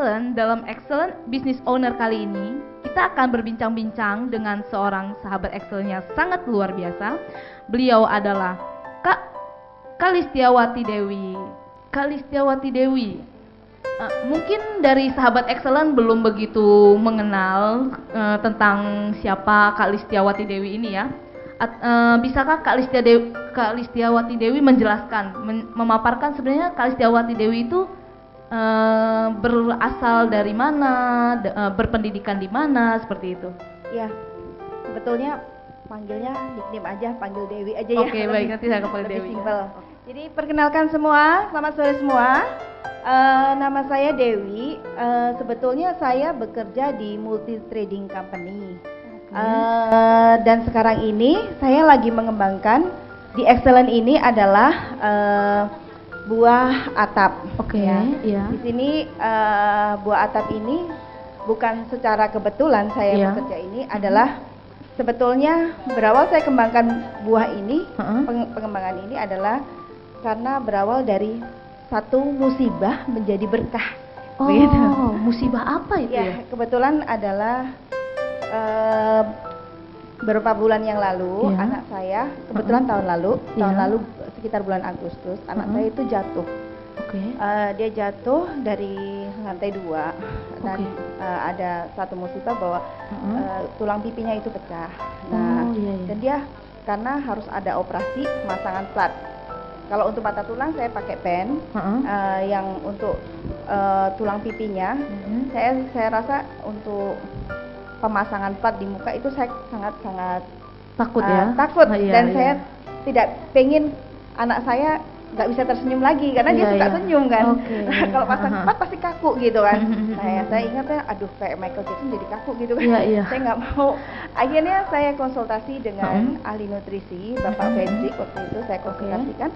Excellent, dalam Excellent Business Owner kali ini, kita akan berbincang-bincang dengan seorang sahabat Excellent yang sangat luar biasa. Beliau adalah Kak Kalistiawati Dewi. Kalistiawati Dewi. Mungkin dari sahabat Excellent belum begitu mengenal tentang siapa Kak Listiawati Dewi ini ya. Bisakah Kak Listiawati Dewi menjelaskan, memaparkan sebenarnya Kak Listiawati Dewi itu berasal dari mana, berpendidikan di mana, seperti itu? Ya, sebetulnya panggilnya nickname aja, panggil Dewi aja ya. Oke, baik, nanti saya panggil Dewi. Simpel. Jadi perkenalkan semua, selamat sore semua. Nama saya Dewi. Sebetulnya saya bekerja di multi trading company. Dan sekarang ini saya lagi mengembangkan di Excellent ini adalah buah atap. Oke, ya. Iya. Di sini buah atap ini bukan secara kebetulan saya bekerja ini adalah sebetulnya berawal saya kembangkan buah ini, pengembangan ini adalah karena berawal dari satu musibah menjadi berkah. Oh, gitu. Musibah apa itu ya? Kebetulan adalah beberapa bulan yang lalu anak saya kebetulan tahun lalu sekitar bulan Agustus anak saya itu jatuh. Dia jatuh dari lantai 2 dan ada satu musibah bahwa tulang pipinya itu pecah. Dan dia karena harus ada operasi pemasangan plat. Kalau untuk patah tulang saya pakai pen, yang untuk tulang pipinya saya rasa untuk pemasangan plat di muka itu saya sangat takut ya. Takut dan saya tidak pengen anak saya nggak bisa tersenyum lagi karena dia suka senyum kan. Kalau pasang plat pasti kaku gitu kan. Saya ingatnya aduh kayak Michael Jackson jadi kaku gitu kan. Saya nggak mau. Akhirnya saya konsultasi dengan ahli nutrisi Bapak Benzik. Waktu itu saya konsultasikan,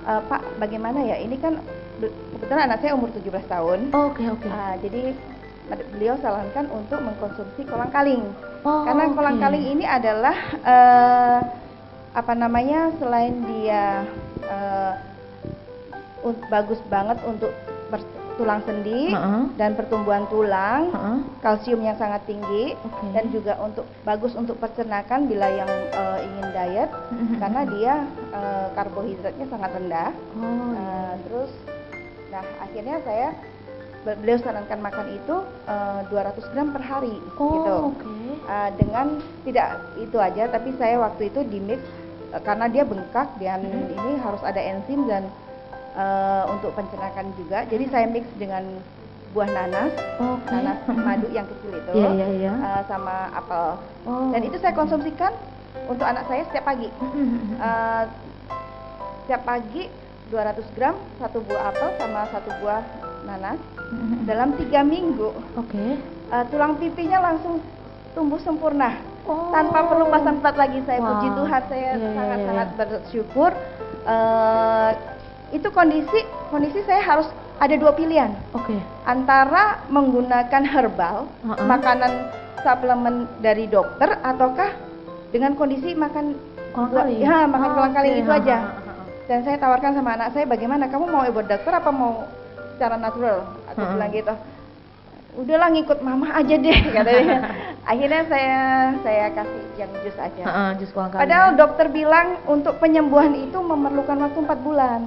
Pak bagaimana ya, ini kan kebetulan anak saya umur 17 tahun. Jadi beliau sarankan untuk mengkonsumsi kolang-kaling. Karena kolang-kaling ini adalah selain dia bagus banget untuk tulang sendi dan pertumbuhan tulang, kalsium yang sangat tinggi, dan juga bagus untuk pencernaan bila yang ingin diet, karena dia karbohidratnya sangat rendah. Terus, akhirnya beliau sarankan makan itu 200 gram per hari, gitu. Dengan tidak itu aja, tapi saya waktu itu di mix karena dia bengkak dan ini harus ada enzim dan untuk pencernaan juga. Jadi saya mix dengan buah nanas, nanas madu yang kecil itu, sama apel. Dan itu saya konsumsikan untuk anak saya setiap pagi. Setiap pagi 200 gram, satu buah apel sama satu buah nanas. Dalam 3 minggu, tulang pipinya langsung tumbuh sempurna. Tanpa perlu pasang plat lagi. Saya puji Tuhan, saya sangat-sangat bersyukur. Itu kondisi saya harus ada 2 pilihan. Antara menggunakan herbal, makanan suplemen dari dokter, ataukah dengan kondisi makan kolang-kaling. Makan kolang-kaling itu aja. Dan saya tawarkan sama anak saya, bagaimana kamu mau obat dokter apa mau secara natural? Aku bilang gitu. Udahlah ngikut mama aja deh katanya. Akhirnya saya kasih yang jus aja. Jus kolang-kaling. Padahal dokter bilang untuk penyembuhan itu memerlukan waktu 4 bulan.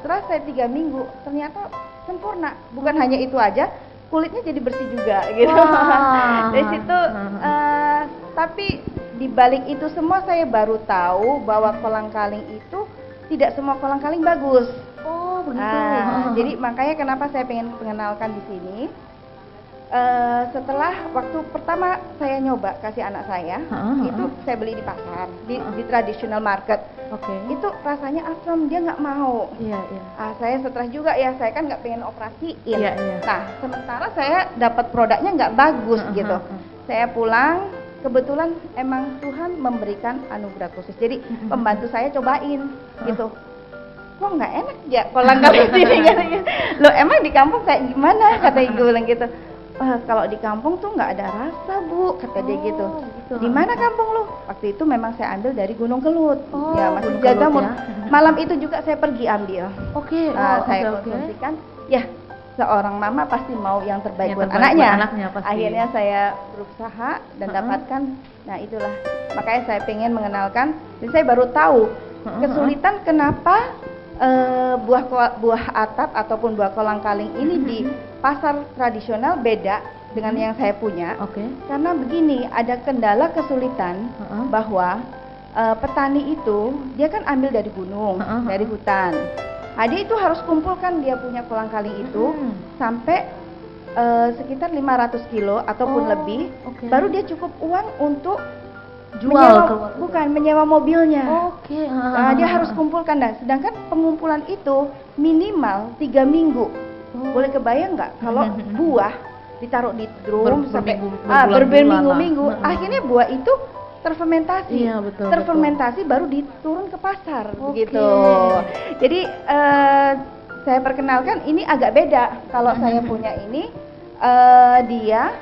Setelah saya 3 minggu ternyata sempurna. Bukan hanya itu aja, kulitnya jadi bersih juga gitu. Dari situ tapi di balik itu semua saya baru tahu bahwa kolang-kaling itu tidak semua kolang-kaling bagus. Jadi makanya kenapa saya pengen mengenalkan di sini. Setelah waktu pertama saya nyoba kasih anak saya, itu saya beli di pasar, di traditional market. Itu rasanya asam, dia nggak mau. Saya setelah juga saya kan nggak pengen operasiin. Nah, sementara saya dapat produknya nggak bagus gitu. Saya pulang, kebetulan emang Tuhan memberikan anugerah khusus. Jadi pembantu saya cobain gitu. Kok nggak enak ya kolang-kaling sini katanya. Loh emang di kampung kayak gimana? Kata ibu bilang gitu. Kalau di kampung tuh nggak ada rasa bu, kata dia gitu. Di mana kampung lu? Waktu itu memang saya ambil dari Gunung Kelut. Ya masih Jagamur. Malam itu juga saya pergi ambil. Saya konsumsikan. Ya seorang mama pasti mau yang terbaik buat terbaik anaknya. Pasti. Akhirnya saya berusaha dan dapatkan. Nah itulah makanya saya pengen mengenalkan. Dan saya baru tahu kesulitan kenapa buah atap ataupun buah kolang-kaling ini di pasar tradisional beda dengan yang saya punya. Karena begini, ada kendala kesulitan bahwa petani itu dia kan ambil dari gunung, dari hutan. Nah, dia itu harus kumpulkan dia punya kolang-kaling itu sampai sekitar 500 kilo ataupun lebih, baru dia cukup uang untuk menyewa mobilnya. Nah, dia harus kumpulkan, dan sedangkan pengumpulan itu minimal 3 minggu. Boleh kebayang nggak kalau buah ditaruh di drum sampai berminggu-minggu, akhirnya buah itu terfermentasi. Terfermentasi baru diturun ke pasar begitu. Jadi saya perkenalkan ini agak beda. Kalau saya punya ini dia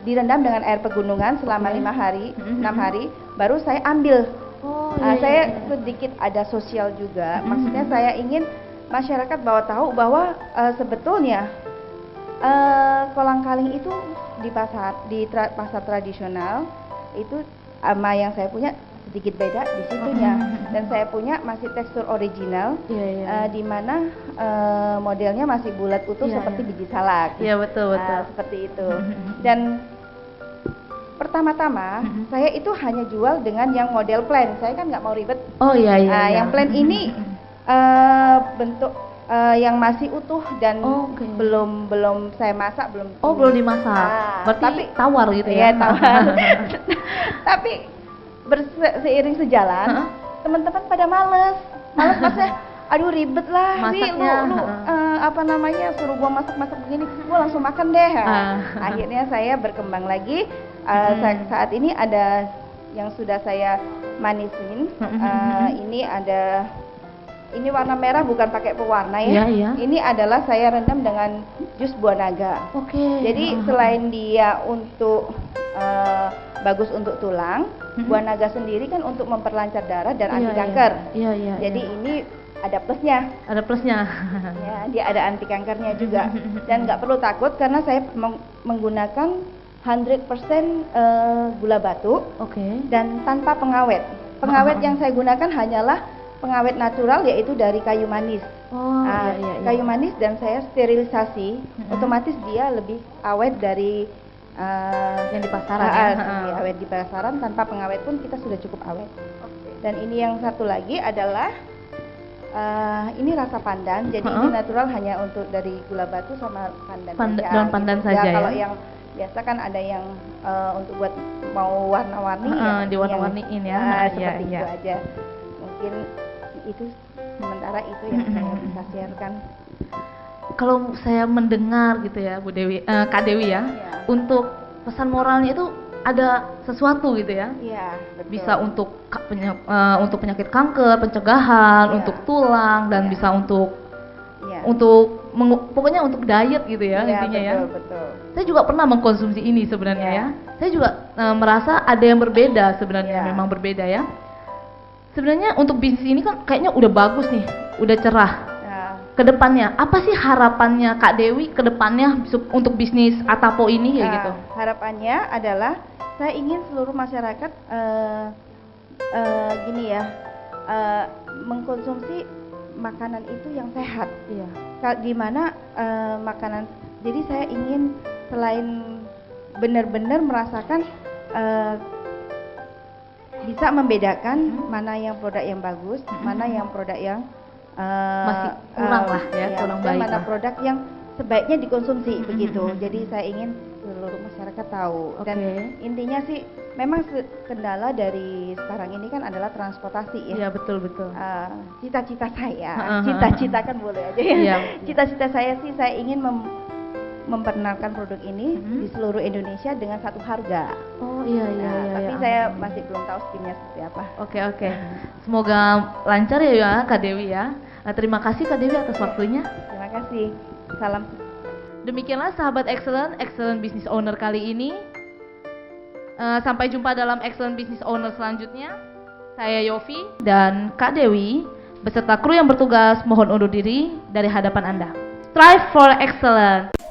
direndam dengan air pegunungan selama 5 hari, 6 hari, baru saya ambil. Saya sedikit ada sosial juga. Maksudnya saya ingin masyarakat tahu bahwa sebetulnya kolang-kaling itu di pasar tradisional itu sama yang saya punya sedikit beda di situnya. Dan saya punya masih tekstur original, di mana modelnya masih bulat utuh seperti biji salak. Betul. Seperti itu. Dan pertama-tama saya itu hanya jual dengan yang model plain. Saya kan nggak mau ribet. Yang plain ini bentuk yang masih utuh dan belum saya masak, belum dimasak. Berarti tapi tawar gitu ya? Tawar. Tapi seiring sejalan, teman-teman pada males maksudnya, aduh ribet lah, lu suruh gua masak begini, gua langsung makan deh. Akhirnya saya berkembang lagi. Saat ini ada yang sudah saya manisin. Ini warna merah bukan pakai pewarna ya. Ini adalah saya rendam dengan jus buah naga. Jadi selain dia untuk bagus untuk tulang, buah naga sendiri kan untuk memperlancar darah dan anti kanker. Jadi ini ada plusnya. Dia ada anti kankernya juga. Dan nggak perlu takut karena saya menggunakan 100% gula batu dan tanpa pengawet. Pengawet yang saya gunakan hanyalah pengawet natural, yaitu dari kayu manis. Kayu manis, dan saya sterilisasi, otomatis dia lebih awet dari yang di pasaran. Awet di pasaran, tanpa pengawet pun kita sudah cukup awet. Dan ini yang satu lagi adalah ini rasa pandan. Jadi ini natural, hanya untuk dari gula batu sama pandan. Daun pandan saja. Kalau yang biasa kan ada yang untuk buat mau warna-warni, diwarna-warniin ya. Seperti itu aja. Mungkin itu sementara itu yang saya bisa sharekan. Kalau saya mendengar gitu ya, Bu Dewi, Kak Dewi ya, untuk pesan moralnya itu ada sesuatu gitu ya. Betul. Bisa untuk penyakit kanker, pencegahan, untuk tulang, dan bisa untuk pokoknya untuk diet gitu ya, intinya betul. Saya juga pernah mengkonsumsi ini sebenarnya ya. Saya juga merasa ada yang berbeda sebenarnya, memang berbeda ya. Sebenarnya untuk bisnis ini kan kayaknya udah bagus nih, udah cerah. Kedepannya, apa sih harapannya Kak Dewi kedepannya untuk bisnis Atapo ini kayak gitu? Harapannya adalah saya ingin seluruh masyarakat mengkonsumsi makanan itu yang sehat. Di mana makanan, jadi saya ingin selain benar-benar merasakan bisa membedakan mana yang produk yang bagus, mana yang produk yang masih kurang lah ya, kurang baik. Mana produk yang sebaiknya dikonsumsi begitu. Jadi saya ingin seluruh masyarakat tahu. Dan intinya sih memang kendala dari sekarang ini kan adalah transportasi ya. Betul. Cita-cita saya, cita-cita kan boleh aja ya. Cita-cita saya sih saya ingin memperkenalkan produk ini di seluruh Indonesia dengan satu harga. Tapi saya masih belum tahu skimnya seperti apa. Oke. Semoga lancar ya Kak Dewi ya. Terima kasih Kak Dewi atas waktunya. Terima kasih. Salam. Demikianlah sahabat Excellent Business Owner kali ini. Sampai jumpa dalam Excellent Business Owner selanjutnya. Saya Yofi dan Kak Dewi beserta kru yang bertugas mohon undur diri dari hadapan Anda. strive for excellence.